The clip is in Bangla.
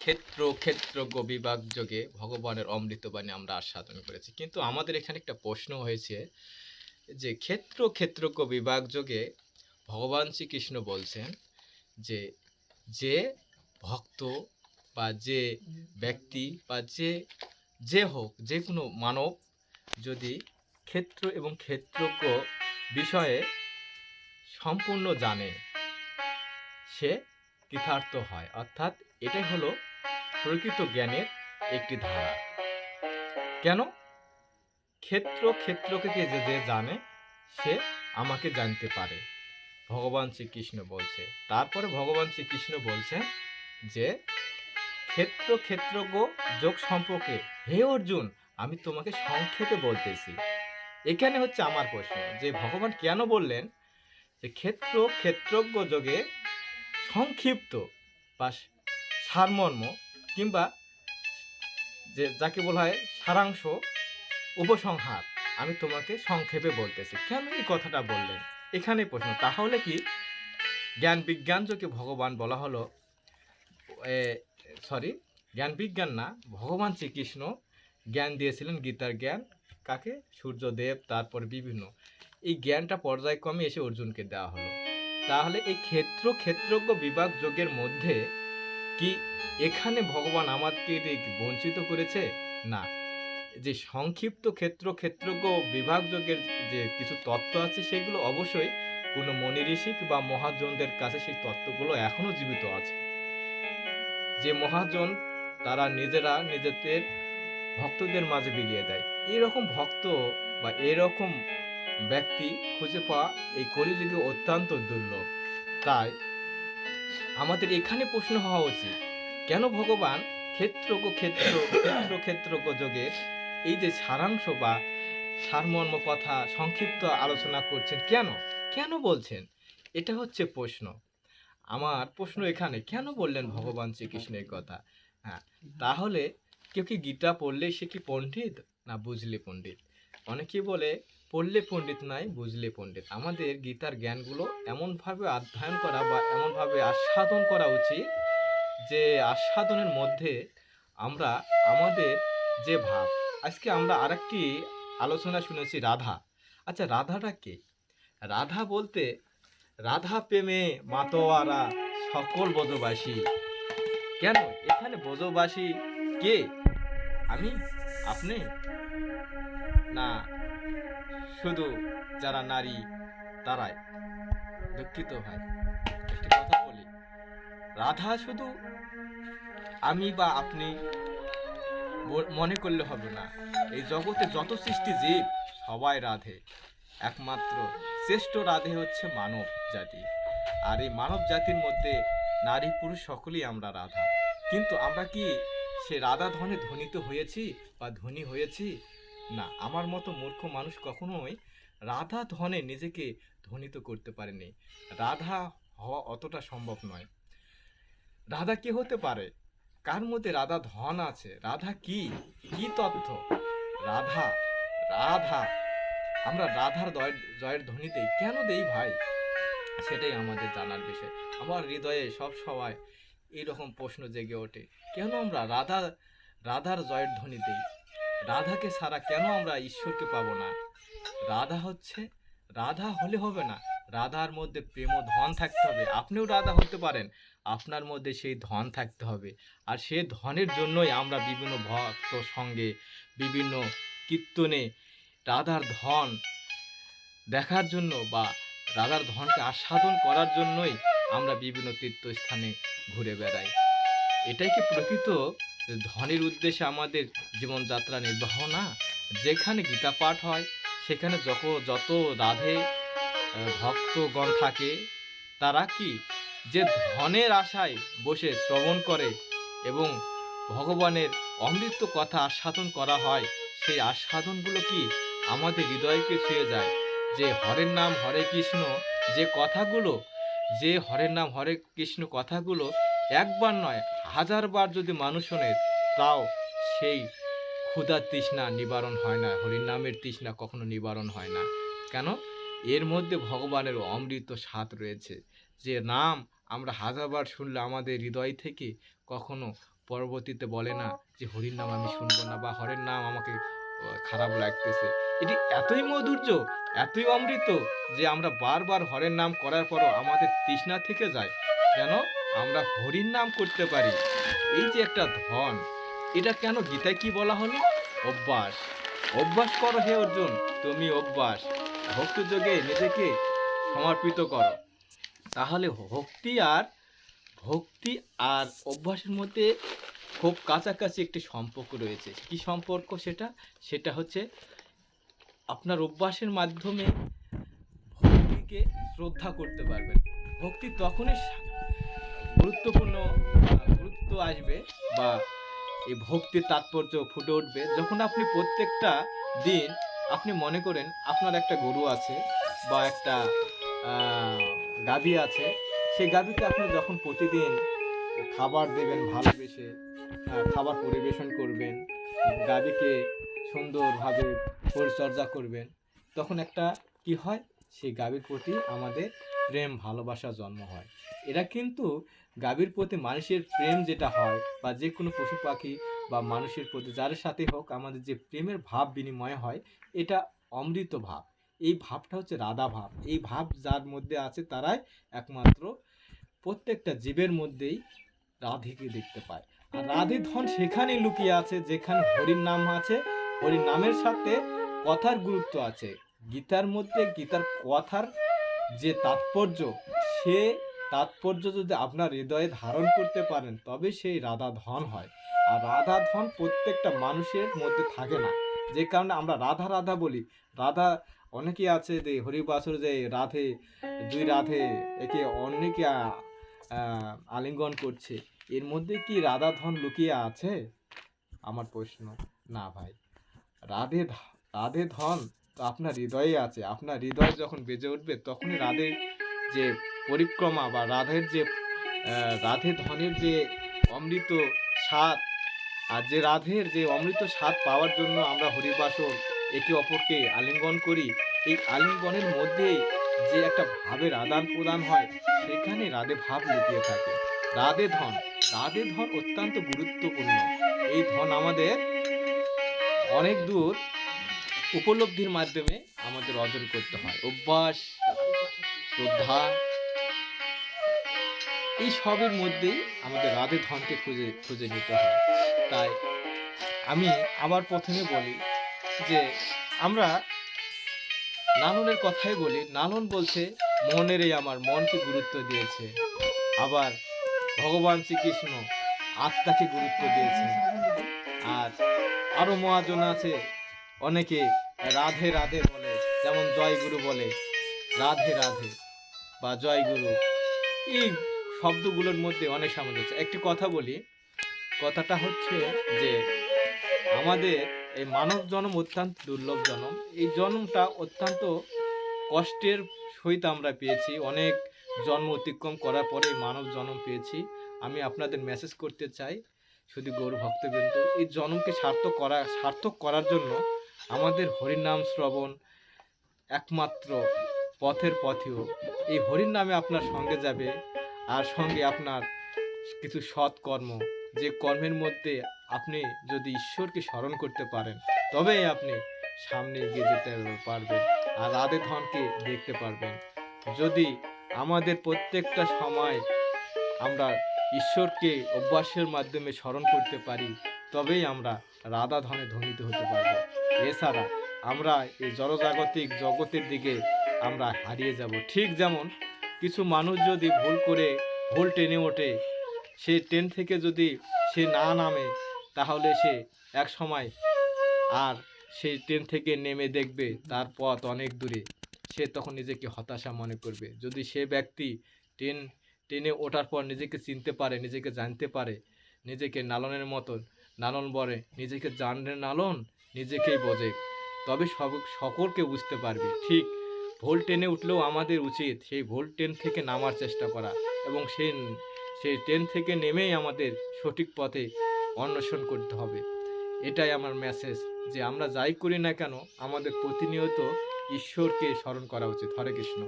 ক্ষেত্রজ্ঞ বিভাগ যোগে ভগবানের অমৃতবাণী আমরা আস্বাদন করেছি। কিন্তু আমাদের এখানে একটা প্রশ্ন হয়েছে যে ক্ষেত্রজ্ঞ বিভাগ যোগে ভগবান শ্রীকৃষ্ণ বলছেন যে, যে ভক্ত বা যে ব্যক্তি বা যে হোক, যে কোনো মানব যদি ক্ষেত্র এবং ক্ষেত্রজ্ঞ বিষয়ে সম্পূর্ণ জানে, সে কৃতার্থ হয়। অর্থাৎ এটাই হলো প্রকৃত জ্ঞানের একটি ধারা। কেন? ক্ষেত্রকে যে জানে সে আমাকে জানতে পারে, ভগবান শ্রীকৃষ্ণ বলছে। তারপরে ভগবান শ্রীকৃষ্ণ বলছেন যে ক্ষেত্রজ্ঞ যোগ সম্পর্কে হে অর্জুন আমি তোমাকে সংক্ষেপে বলতেছি। এখানে হচ্ছে আমার প্রশ্ন যে ভগবান কেন বললেন যে ক্ষেত্রজ্ঞ যোগে সংক্ষিপ্ত বা সারমর্ম কিংবা যে যাকে বলা হয় সারাংশ, উপসংহার আমি তোমাকে সংক্ষেপে বলতেছি। কেন এই কথাটা বললেন? এখানে প্রশ্ন। তাহলে কি জ্ঞান বিজ্ঞান যোগে ভগবান বলা হলো, জ্ঞান বিজ্ঞান না, ভগবান শ্রীকৃষ্ণ জ্ঞান দিয়েছিলেন গীতার জ্ঞান কাকে? সূর্যদেব, তারপর বিভিন্ন এই জ্ঞানটা পর্যায়ক্রমে এসে অর্জুনকে দেওয়া হলো। তাহলে এই ক্ষেত্রজ্ঞ বিভাগ যোগের মধ্যে কি এখানে ভগবান আমাদেরকে বঞ্চিত করেছে? না। যে সংক্ষিপ্ত ক্ষেত্রজ্ঞ বিভাগ যোগের যে কিছু তত্ত্ব আছে সেগুলো অবশ্যই কোনো মনি ঋষি বা মহাজনদের কাছে সেই তত্ত্বগুলো এখনো জীবিত আছে। যে মহাজন তারা নিজেরা নিজেদের ভক্তদের মাঝে বিলিয়ে দেয়। এরকম ভক্ত বা এরকম ব্যক্তি খুঁজে পাওয়া এই কলিযুগে অত্যন্ত দুর্লভ। তাই আমাদের এখানে প্রশ্ন হওয়া উচিত, কেন ভগবান ক্ষেত্রজ্ঞ যোগের এই যে সারাংশ বা সারমর্ম কথা সংক্ষিপ্ত আলোচনা করছেন, কেন বলছেন? এটা হচ্ছে প্রশ্ন। আমার প্রশ্ন এখানে, কেন বললেন ভগবান শ্রীকৃষ্ণ এই কথা? হ্যাঁ, তাহলে কেউ কি গীতা পড়লে সে কি পণ্ডিত, না বুঝলে পণ্ডিত? অনেকেই বলে পড়লে পণ্ডিত নাই, বুঝলে পণ্ডিত। আমাদের গীতার জ্ঞানগুলো এমনভাবে অধ্যয়ন করা বা এমনভাবে আস্বাদন করা উচিত যে আস্বাদনের মধ্যে আমরা আমাদের যে ভাব, আজকে আমরা আরেকটি আলোচনা শুনেছি রাধা। আচ্ছা, রাধাটা কে? রাধা বলতে রাধা প্রেমে মাতোয়ারা সকল ব্রজবাসী। কেন এখানে ব্রজবাসী কে? আমি, আপনি, না শুধু যারা নারী তারাই? দুঃখিত ভাই, একটি কথা বলি, রাধা শুধু আমি বা আপনি মনে করলে হবে না। এই জগতে যত সৃষ্টি জীব সবাই রাধে। একমাত্র শ্রেষ্ঠ রাধে হচ্ছে মানব জাতি। আর এই মানব জাতির মধ্যে নারী পুরুষ সকলেই আমরা রাধা। কিন্তু আমরা কি সে রাধা ধনে ধ্বনিত হয়েছি বা ধনী হয়েছি? না, আমার মতো মূর্খ মানুষ কখনোই রাধা ধনে নিজেকে ধ্বনিত করতে পারেনি। রাধা হওয়া অতটা সম্ভব নয়। রাধা কে হতে পারে? কার মধ্যে রাধা ধন আছে? রাধা কি তথ্য? রাধা রাধা আমরা রাধার জয়ের ধ্বনি দেই, কেন দেই ভাই? সেটাই আমাদের জানার বিষয়। আমার হৃদয়ে সব সময় এইরকম প্রশ্ন জেগে ওঠে, কেন আমরা রাধার জয়ের ধ্বনি দেই? রাধাকে ছাড়া কেন আমরা ঈশ্বরকে পাবো না? রাধা হলে হবে না, রাধার মধ্যে প্রেম ও ধন থাকতে হবে। আপনিও রাধা হতে পারেন, আপনার মধ্যে সেই ধন থাকতে হবে। আর সেই ধনের জন্যই আমরা বিভিন্ন ভক্ত সঙ্গে বিভিন্ন কীর্তনে রাধার ধন দেখার জন্য বা রাধার ধনকে আস্বাদন করার জন্যই আমরা বিভিন্ন তীর্থস্থানে ঘুরে বেড়াই। এটাই কি প্রকৃত ধনের উদ্দেশ্যে আমাদের জীবনযাত্রা নির্বাহ না? যেখানে গীতা পাঠ হয় সেখানে যত রাধে ভক্তগণ থাকে, তারা কি যে ধনের আশায় বসে শ্রবণ করে এবং ভগবানের অমৃত কথা আস্বাদন করা হয়, সেই আস্বাদনগুলো কি আমাদের হৃদয়কে ছুঁয়ে যায়? যে হরের নাম হরে কৃষ্ণ যে হরের নাম হরে কৃষ্ণ কথাগুলো একবার নয় হাজারবার যদি মানুষ শোনে, তাও সেই ক্ষুধার তৃষ্ণা নিবারণ হয় না, হরির নামের তৃষ্ণা কখনো নিবারণ হয় না। কেন? এর মধ্যে ভগবানের অমৃত স্বাদ রয়েছে, যে নাম আমরা হাজারবার শুনলে আমাদের হৃদয় থেকে কখনো পরবর্তীতে বলে না যে হরির নাম আমি শুনবো না বা হরের নাম আমাকে খারাপ লাগতেছে। এটি এতই মধুর্য, এতই অমৃত যে আমরা বারবার হরের নাম করার পরও আমাদের তৃষ্ণা থেকে যায় যেন আমরা হরির নাম করতে পারি। এই যে একটা ধন, এটা কেন গীতায় কি বলা হলো? অভ্যাস। অভ্যাস করো হে অর্জুন, তুমি অভ্যাস ভক্তিযোগে নিজেকে সমর্পিত করো। তাহলে ভক্তি আর অভ্যাসের মধ্যে খুব কাছাকাছি একটি সম্পর্ক রয়েছে। কি সম্পর্ক সেটা? সেটা হচ্ছে আপনার অভ্যাসের মাধ্যমে ভক্তিকে শ্রদ্ধা করতে পারবেন। ভক্তি তখনই গুরুত্বপূর্ণ গুরুত্ব আসবে বা এই ভক্তির তাৎপর্য ফুটে উঠবে যখন আপনি প্রত্যেকটা দিন আপনি মনে করেন আপনার একটা গরু আছে বা একটা গাভী আছে, সেই গাভীকে আপনি যখন প্রতিদিন খাবার দেবেন ভালোবেসে, খাবার পরিবেশন করবেন, গাভীকে সুন্দরভাবে পরিচর্যা করবেন, তখন একটা কি হয়, সেই গাভীর প্রতি আমাদের প্রেম ভালোবাসা জন্ম হয়। এরা কিন্তু গাভীর প্রতি মানুষের প্রেম যেটা হয় বা যে কোনো পশু পাখি বা মানুষের প্রতি যার সাথে হোক আমাদের যে প্রেমের ভাব বিনিময় হয়, এটা অমৃত ভাব। এই ভাবটা হচ্ছে রাধা ভাব। এই ভাব যার মধ্যে আছে তারাই একমাত্র প্রত্যেকটা জীবের মধ্যেই রাধেকে দেখতে পায়। আর রাধে ধন সেখানেই লুকিয়ে আছে যেখানে হরির নাম আছে। হরির নামের সাথে কথার গুরুত্ব আছে। গীতার মধ্যে গীতার কথার যে তাৎপর্য, সে তাৎপর্য যদি আপনার হৃদয়ে ধারণ করতে পারেন তবে সেই রাধা ধন হয়। আর রাধা ধন প্রত্যেকটা মানুষের মধ্যে থাকে না, যে কারণে আমরা রাধা রাধা বলি। রাধা অনেকেই আছে যে হরিবাসর যে রাধে, দুই রাধে একে অনেকে আলিঙ্গন করছে, এর মধ্যে কি রাধা ধন লুকিয়ে আছে? আমার প্রশ্ন। না ভাই, রাধে রাধে ধন তো আপনার হৃদয়ে আছে। আপনার হৃদয় যখন বেজে উঠবে তখনই রাধের যে পরিক্রমা বা রাধে ধনের যে অমৃত স্বাদ, আর যে রাধের যে অমৃত স্বাদ পাওয়ার জন্য আমরা হরিবাসর একে অপরকে আলিঙ্গন করি, এই আলিঙ্গনের মধ্যেই যে একটা ভাবের আদান প্রদান হয়, সেখানে রাধে ভাব লুকিয়ে থাকে। রাধে ধন, রাধে ধন অত্যন্ত গুরুত্বপূর্ণ। এই ধন আমাদের অনেক দূর উপলব্ধির মাধ্যমে আমাদের অর্জন করতে হয়। অভ্যাস, শ্রদ্ধা, এই সবের মধ্যেই আমাদের রাধে ধনকে খুঁজে নিতে হয়। তাই আমি আবার প্রথমে বলি যে আমরা লালনের কথাই বলি। লালন বলছে মনেরই আমার মনকে গুরুত্ব দিয়েছে। আবার ভগবান শ্রীকৃষ্ণ আত্মাকে গুরুত্ব দিয়েছে। আর আরো মহাজন আছে, অনেকে রাধে রাধে বলে, যেমন জয় গুরু বলে, রাধে রাধে বা জয় গুরু, এই শব্দগুলোর মধ্যে অনেক সামঞ্জস্য। একটি কথা বলি, কথাটা হচ্ছে যে আমাদের এই মানব জন্ম অত্যন্ত দুর্লভ জন্ম। এই জন্মটা অত্যন্ত কষ্টের সহিত আমরা পেয়েছি। অনেক জন্ম অতিক্রম করার পরে এই মানব জন্ম পেয়েছি। আমি আপনাদের মেসেজ করতে চাই, শুধু গৌর ভক্তবৃন্দ, এই জন্মকে সার্থক করার জন্য আমাদের হরিনাম শ্রবণ একমাত্র পথের পথেও। এই হরির নামে আপনার সঙ্গে যাবে, আর সঙ্গে আপনার কিছু সৎ কর্ম, যে কর্মের মধ্যে আপনি যদি ঈশ্বরকে স্মরণ করতে পারেন তবেই আপনি সামনে এগিয়ে যেতে পারবেন আর রাধে ধনকে দেখতে পারবেন। যদি আমাদের প্রত্যেকটা সময় আমরা ঈশ্বরকে অভ্যাসের মাধ্যমে স্মরণ করতে পারি তবেই আমরা রাধা ধনে ধনিত হতে পারবো। এছাড়া আমরা এই জড়জাগতিক জগতের দিকে আমরা হারিয়ে যাব। ঠিক যেমন কিছু মানুষ যদি ভুল ট্রেনে ওঠে, সে ট্রেন থেকে যদি সে না নামে তাহলে সে এক সময় আর সেই ট্রেন থেকে নেমে দেখবে তার পথ অনেক দূরে, সে তখন নিজেকে হতাশা মনে করবে। যদি সে ব্যক্তি ট্রেনে ওঠার পর নিজেকে চিনতে পারে, নিজেকে জানতে পারে, নিজেকে লালনের মতন লালন বলে, নিজেকে জানলে লালন নিজেকেই বোঝে, তবে সকলকে বুঝতে পারবে। ঠিক ভুল ট্রেনে উঠলেও আমাদের উচিত সেই ভুল ট্রেন থেকে নামার চেষ্টা করা এবং সেই ট্রেন থেকে নেমেই আমাদের সঠিক পথে অন্বেষণ করতে হবে। এটাই আমার মেসেজ, যে আমরা যাই করি না কেন আমাদের প্রতিনিয়ত ঈশ্বরকে স্মরণ করা উচিত। হরে কৃষ্ণ।